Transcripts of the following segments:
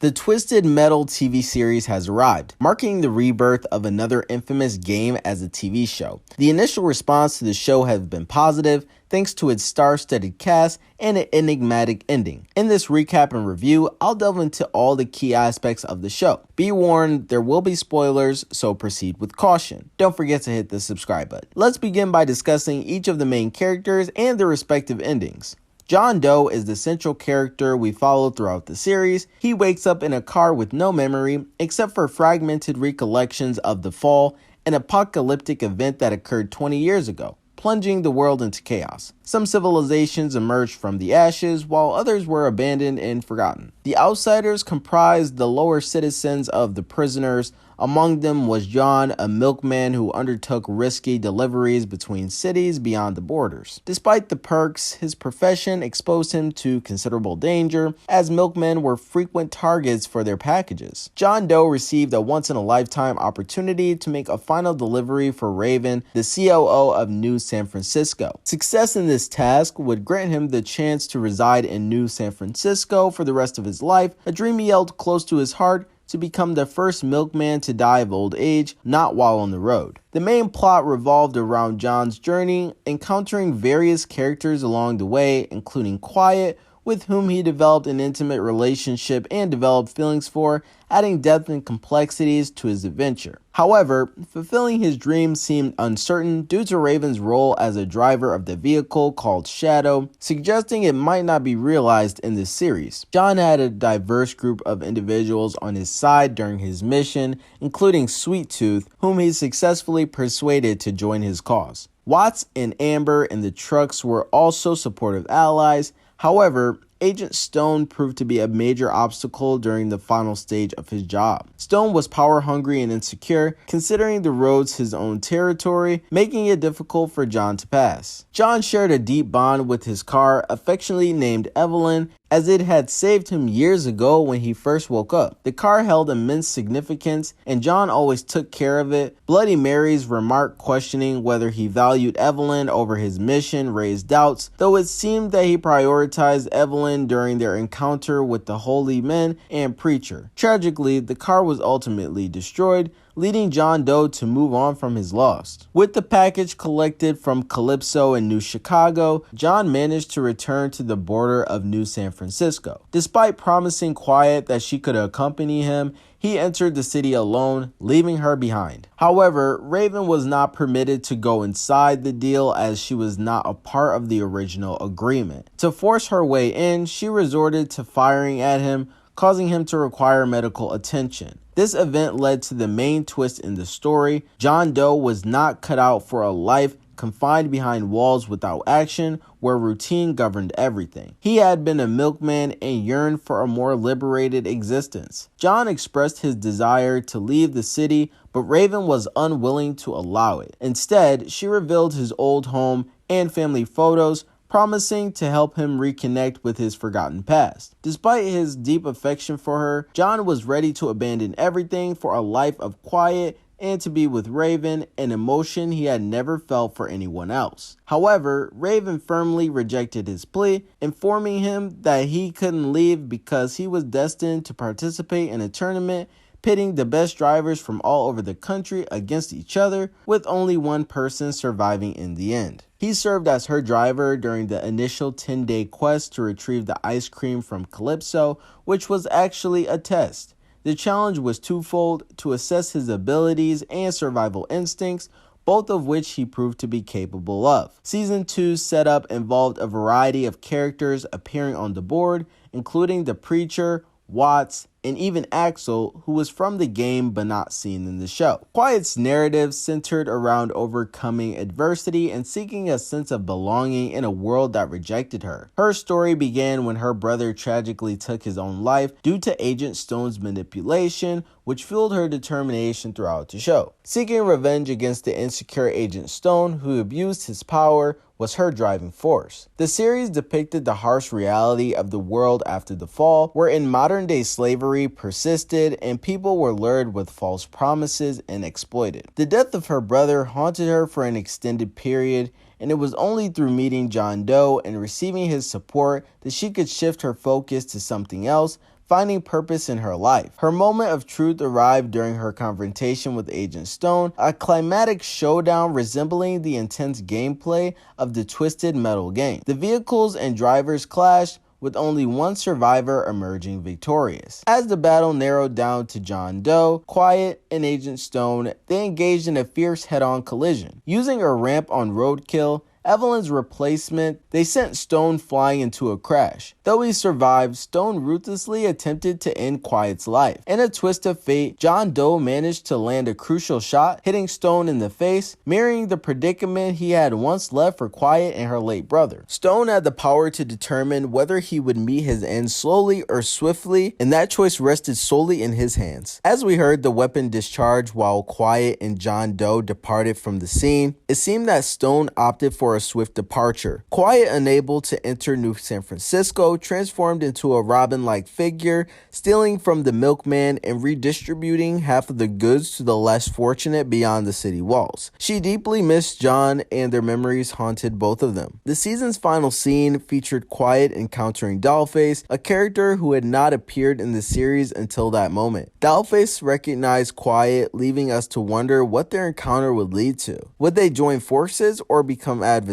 The Twisted Metal TV series has arrived, marking the rebirth of another infamous game as a TV show. The initial response to the show has been positive, thanks to its star-studded cast and an enigmatic ending. In this recap and review, I'll delve into all the key aspects of the show. Be warned, there will be spoilers, so proceed with caution. Don't forget to hit the subscribe button. Let's begin by discussing each of the main characters and their respective endings. John Doe is the central character we follow throughout the series. He wakes up in a car with no memory, except for fragmented recollections of the fall, an apocalyptic event that occurred 20 years ago, plunging the world into chaos. Some civilizations emerged from the ashes, while others were abandoned and forgotten. The outsiders comprised the lower citizens of the prisoners. Among them was John, a milkman who undertook risky deliveries between cities beyond the borders. Despite the perks, his profession exposed him to considerable danger, as milkmen were frequent targets for their packages. John Doe received a once-in-a-lifetime opportunity to make a final delivery for Raven, the COO of New San Francisco. Success in this task would grant him the chance to reside in New San Francisco for the rest of his life, a dream he held close to his heart, to become the first milkman to die of old age, not while on the road. The main plot revolved around John's journey, encountering various characters along the way, including Quiet, with whom he developed an intimate relationship and developed feelings for, adding depth and complexities to his adventure. However, fulfilling his dream seemed uncertain due to Raven's role as a driver of the vehicle called Shadow, suggesting it might not be realized in this series. John had a diverse group of individuals on his side during his mission, including Sweet Tooth, whom he successfully persuaded to join his cause. Watts and Amber and the Trucks were also supportive allies. However, Agent Stone proved to be a major obstacle during the final stage of his job. Stone was power-hungry and insecure, considering the roads his own territory, making it difficult for John to pass. John shared a deep bond with his car, affectionately named Evelyn, as it had saved him years ago when he first woke up. The car held immense significance, and John always took care of it. Bloody Mary's remark questioning whether he valued Evelyn over his mission raised doubts, though it seemed that he prioritized Evelyn during their encounter with the holy men and preacher. Tragically, the car was ultimately destroyed, leading John Doe to move on from his loss. With the package collected from Calypso in New Chicago, John managed to return to the border of New San Francisco. Despite promising Quiet that she could accompany him, he entered the city alone, leaving her behind. However, Raven was not permitted to go inside the deal as she was not a part of the original agreement. To force her way in, she resorted to firing at him, causing him to require medical attention. This event led to the main twist in the story. John Doe was not cut out for a life confined behind walls without action, where routine governed everything. He had been a milkman and yearned for a more liberated existence. John expressed his desire to leave the city, but Raven was unwilling to allow it. Instead, she revealed his old home and family photos, promising to help him reconnect with his forgotten past. Despite his deep affection for her, John was ready to abandon everything for a life of quiet and to be with Raven, an emotion he had never felt for anyone else. However, Raven firmly rejected his plea, informing him that he couldn't leave because he was destined to participate in a tournament pitting the best drivers from all over the country against each other, with only one person surviving in the end. He served as her driver during the initial 10-day quest to retrieve the ice cream from Calypso, which was actually a test. The challenge was twofold: to assess his abilities and survival instincts, both of which he proved to be capable of. Season 2's setup involved a variety of characters appearing on the board, including the Preacher, Watts, and even Axel, who was from the game but not seen in the show. Quiet's narrative centered around overcoming adversity and seeking a sense of belonging in a world that rejected her. Her story began when her brother tragically took his own life due to Agent Stone's manipulation, which fueled her determination throughout the show. Seeking revenge against the insecure Agent Stone, who abused his power, was her driving force. The series depicted the harsh reality of the world after the fall, wherein modern-day slavery persisted and people were lured with false promises and exploited. The death of her brother haunted her for an extended period, and it was only through meeting John Doe and receiving his support that she could shift her focus to something else, finding purpose in her life. Her moment of truth arrived during her confrontation with Agent Stone, a climatic showdown resembling the intense gameplay of the Twisted Metal game. The vehicles and drivers clashed, with only one survivor emerging victorious. As the battle narrowed down to John Doe, Quiet, and Agent Stone, they engaged in a fierce head-on collision. Using a ramp on roadkill, Evelyn's replacement, they sent Stone flying into a crash. Though he survived, Stone ruthlessly attempted to end Quiet's life. In a twist of fate, John Doe managed to land a crucial shot, hitting Stone in the face, mirroring the predicament he had once left for Quiet and her late brother. Stone had the power to determine whether he would meet his end slowly or swiftly, and that choice rested solely in his hands. As we heard the weapon discharge while Quiet and John Doe departed from the scene, it seemed that Stone opted for a swift departure. Quiet, unable to enter New San Francisco, transformed into a Robin-like figure, stealing from the milkman and redistributing half of the goods to the less fortunate beyond the city walls. She deeply missed John, and their memories haunted both of them. The season's final scene featured Quiet encountering Dollface, a character who had not appeared in the series until that moment. Dollface recognized Quiet, leaving us to wonder what their encounter would lead to. Would they join forces or become adversaries?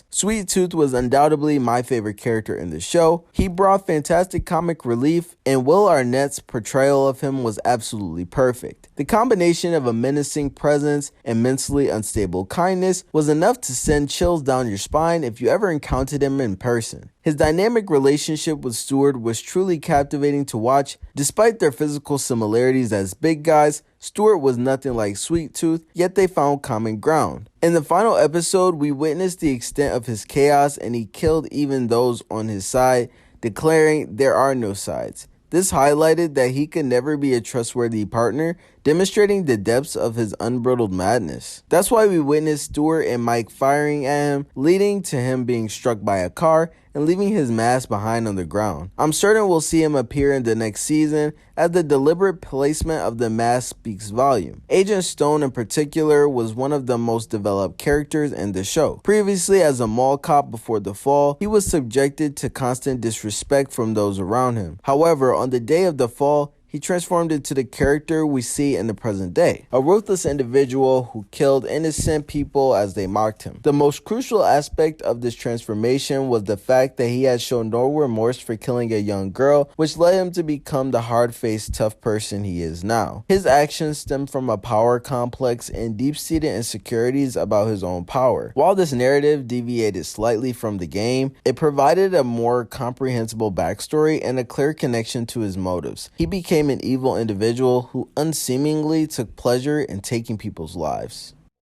Sweet Tooth was undoubtedly my favorite character in the show. He brought fantastic comic relief, and Will Arnett's portrayal of him was absolutely perfect. The combination of a menacing presence and mentally unstable kindness was enough to send chills down your spine if you ever encountered him in person. His dynamic relationship with Stewart was truly captivating to watch. Despite their physical similarities as big guys, Stewart was nothing like Sweet Tooth, yet they found common ground. In the final episode, we witnessed the extent of his chaos, and he killed even those on his side, declaring there are no sides. This highlighted that he could never be a trustworthy partner, demonstrating the depths of his unbridled madness. That's why we witnessed Stewart and Mike firing at him, leading to him being struck by a car and leaving his mask behind on the ground. I'm certain we'll see him appear in the next season, as the deliberate placement of the mask speaks volume. Agent Stone in particular was one of the most developed characters in the show. Previously as a mall cop before the fall, he was subjected to constant disrespect from those around him. However, on the day of the fall, he transformed into the character we see in the present day, a ruthless individual who killed innocent people as they mocked him. The most crucial aspect of this transformation was the fact that he had shown no remorse for killing a young girl, which led him to become the hard-faced, tough person he is now. His actions stemmed from a power complex and deep-seated insecurities about his own power. While this narrative deviated slightly from the game, it provided a more comprehensible backstory and a clear connection to his motives. He became an evil individual who unseemingly took pleasure in taking people's lives.